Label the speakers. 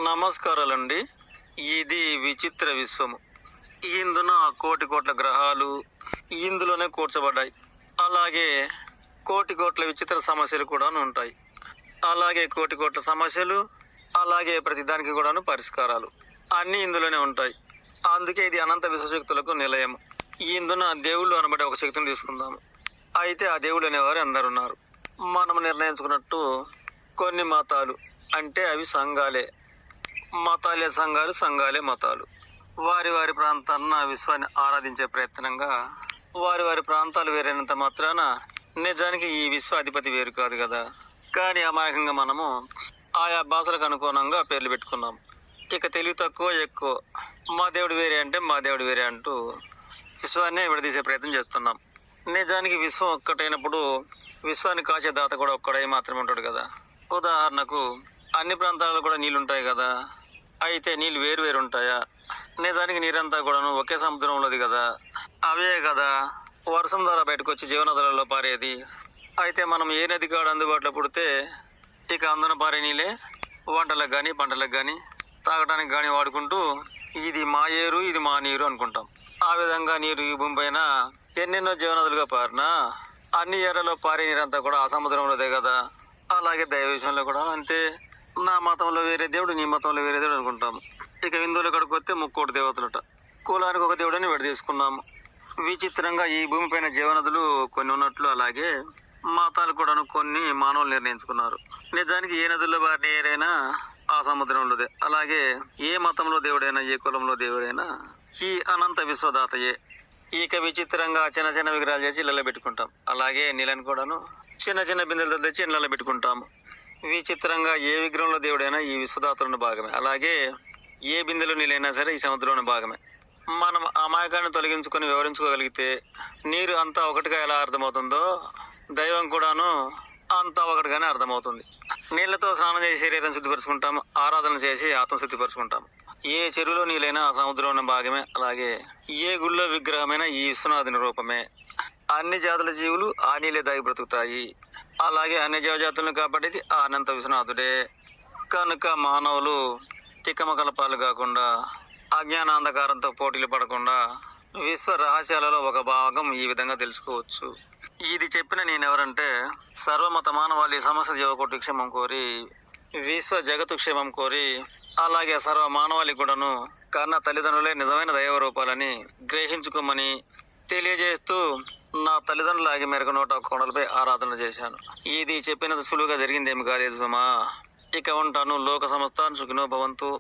Speaker 1: నమస్కారాలండి. ఇది విచిత్ర విశ్వము. ఇందున కోటి కోట్ల గ్రహాలు ఇందులోనే కూర్చబడ్డాయి. అలాగే కోటి కోట్ల విచిత్ర సమస్యలు కూడాను ఉంటాయి. అలాగే కోటి కోట్ల సమస్యలు, అలాగే ప్రతిదానికి కూడాను పరిష్కారాలు అన్నీ ఇందులోనే ఉంటాయి. అందుకే ఇది అనంత విశ్వశక్తులకు నిలయం. ఇందున దేవుళ్ళు అనబడే ఒక శక్తిని తీసుకుందాము. అయితే ఆ దేవుళ్ళు అనేవారు అందరున్నారు. మనం నిర్ణయించుకున్నట్టు కొన్ని మతాలు అంటే అవి సంఘాలే. మతాలే సంఘాలు, సంఘాలే మతాలు. వారి వారి ప్రాంతాన్న విశ్వాన్ని ఆరాధించే ప్రయత్నంగా వారి వారి ప్రాంతాలు వేరైనంత మాత్రాన నిజానికి ఈ విశ్వాధిపతి వేరు కాదు కదా. కానీ అమాయకంగా మనము ఆయా భాషలకు అనుగుణంగా పేర్లు పెట్టుకున్నాం. ఇక తెలివి తక్కువ ఎక్కువ మా దేవుడు వేరే అంటే మా దేవుడు వేరే అంటూ విశ్వాన్నే విడదీసే ప్రయత్నం చేస్తున్నాం. నిజానికి విశ్వం ఒక్కటైనప్పుడు విశ్వాన్ని కాచే దాత కూడా ఒక్కడై మాత్రమే ఉంటాడు కదా. ఉదాహరణకు అన్ని ప్రాంతాలలో కూడా నీళ్ళు ఉంటాయి కదా. అయితే నీళ్ళు వేరు వేరు ఉంటాయా? నిజానికి నీరంతా కూడాను ఒకే సముద్రంలోది కదా. అవే కదా వర్షం ద్వారా బయటకు వచ్చి జీవనదులలో పారేది. అయితే మనం ఏ నది కాడ అందుబాటులో పుడితే ఇక అందున పారే నీళ్ళే వంటలకు కానీ పంటలకు కానీ తాగడానికి కానీ వాడుకుంటూ ఇది మా ఏరు ఇది మా నీరు అనుకుంటాం. ఆ విధంగా నీరు ఈ భూమి పైన ఎన్నెన్నో జీవనదులుగా పారినా అన్ని ఏర్లలో పారే నీరంతా కూడా ఆ సముద్రంలోదే కదా. అలాగే దైవ విషయంలో కూడా అంతే. నా మతంలో వేరే దేవుడు, నీ మతంలో వేరే దేవుడు అనుకుంటాము. ఇక హిందువుల కాడికి వస్తే ముక్కోటి దేవతలట. కులానికి ఒక దేవుడని విడదీసుకున్నాము. విచిత్రంగా ఈ భూమిపైన జీవనదులు కొన్ని ఉన్నట్లు అలాగే మతాలు కూడాను కొన్ని మానవులు నిర్ణయించుకున్నారు. నిజానికి ఏ నదుల్లో వారి ఏరైనా ఆ సముద్రంలోదే. అలాగే ఏ మతంలో దేవుడైనా ఏ కులంలో దేవుడైనా ఈ అనంత విశ్వదాతయే. ఇక విచిత్రంగా చిన్న చిన్న విగ్రహాలు చేసి ఇళ్ళలో పెట్టుకుంటాం. అలాగే నీళ్ళని కూడాను చిన్న చిన్న బిందెలతో తెచ్చి ఇళ్ళలో పెట్టుకుంటాము. విచిత్రంగా ఏ విగ్రహంలో దేవుడైనా ఈ విశ్వదాతలోని భాగమే. అలాగే ఏ బిందెలో నీళ్ళైనా సరే ఈ సముద్రంలోని భాగమే. మనం అమాయకాన్ని తొలగించుకొని వివరించుకోగలిగితే నీరు అంతా ఒకటిగా ఎలా అర్థమవుతుందో దైవం కూడాను అంతా ఒకటిగానే అర్థమవుతుంది. నీళ్లతో స్నానం చేసి శరీరం శుద్ధిపరుచుకుంటాము. ఆరాధన చేసి ఆత్మ శుద్ధిపరుచుకుంటాము. ఏ చెరువులో నీళ్ళైనా ఆ సముద్రంలో భాగమే. అలాగే ఏ గుళ్ళో విగ్రహమైనా ఈ విశ్వనాథుని రూపమే. అన్ని జాతుల జీవులు ఆ నీళ్ళే దాగి బ్రతుకుతాయి. అలాగే అన్ని జీవజాతులను కాబట్టి ఆ అనంత విశ్వనాథుడే. కనుక మానవులు తిక్కమకల పాలు కాకుండా అజ్ఞానాంధకారంతో పోటీలు పడకుండా విశ్వ రహస్యాలలో ఒక భాగం ఈ విధంగా తెలుసుకోవచ్చు. ఇది చెప్పిన నేనెవరంటే సర్వమత మానవాళి సమస్త జీవకోటి క్షేమం కోరి విశ్వ జగత్తు క్షేమం కోరి అలాగే సర్వ మానవాళి కూడాను కన్న తల్లిదండ్రులే నిజమైన దైవ రూపాలని గ్రహించుకోమని తెలియజేస్తూ నా తల్లిదండ్రుల ఆగి మేరకు 101 కొండలపై ఆరాధన చేశాను. ఇది చెప్పినంత సులువుగా జరిగిందేమి కాలేదు సుమా. ఇక ఉంటాను. లోక సమస్తాన్ సుఖినో భవంతు.